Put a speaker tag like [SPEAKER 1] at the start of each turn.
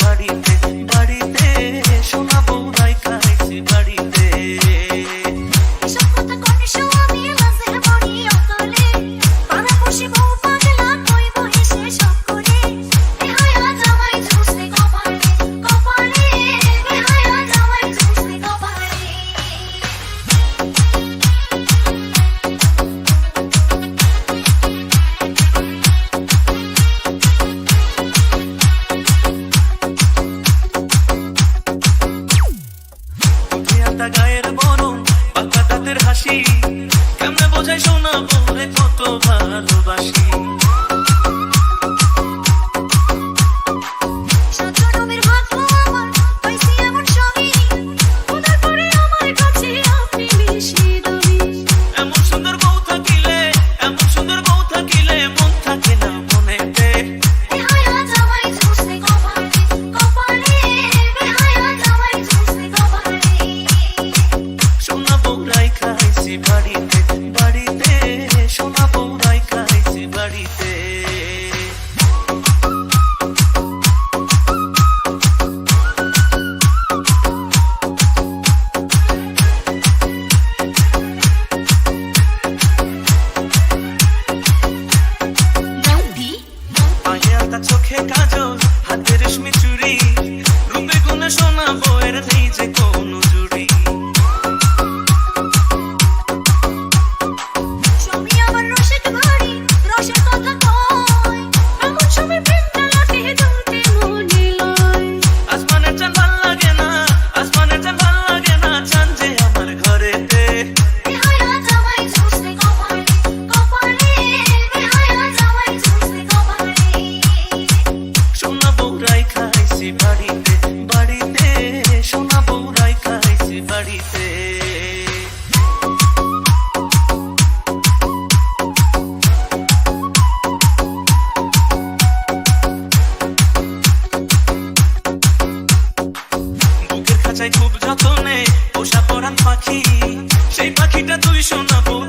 [SPEAKER 1] বাড়িতে বাড়িতে সোনা বউ রাইখা আইছি বাড়িতে।
[SPEAKER 2] এসব কথা কনে আমি লাজের বড়ি অতলে পাড়া বসে বউ পাগলা কইব হেসে সব করে বেহায়া জামাই ঝুসে কপালে কপালে বেহায়া জামাই ঝুসে কপালে।
[SPEAKER 1] গায়ের বরং পাকা দাঁতের হাসি কেমনে বোঝাই সোনা বউরে কত ভালোবাসি। এমন সুন্দর বউ থাকিলে এমন সুন্দর বউ থাকিলে মন থাকে না মনেতে।
[SPEAKER 2] বেহায়া জামাই ঝুসে কপালে কপালে বেহায়া জামাই ঝুসে কপালে।
[SPEAKER 1] সোনা বউ রাইখা আইছি বাড়িতে বাড়িতে সোনা বউ রাইখা আইছি বাড়িতে। চোখে কাজল হাতে রেশমি চুড়ি রূপে গুণে সোনা বউয়ের নেই যে কোনো জুড়ি।
[SPEAKER 2] ছবি আমার রসের ঘড়ি রসের কথা কয় এমন ছবি প্রেমটা লাটে ধরতে মনে লয়।
[SPEAKER 1] আসমানের চাঁদ ভাল লাগে না আসমানের চাঁদ ভাল লাগে না চাঁদ যে আমার ঘরেতে।
[SPEAKER 2] বেহায়া জামাই ঝুসে কপালে কপালে বেহায়া জামাই ঝুসে কপালে।
[SPEAKER 1] সোনা বউ রাইখা আইছি বাড়িতে বাড়িতে সোনা বউ রাইখা আইছি বাড়িতে। বুকের খাঁচায় খুব যত্নে পোষা পরাণ পাখি সেই পাখিটা তুই সোনা বউ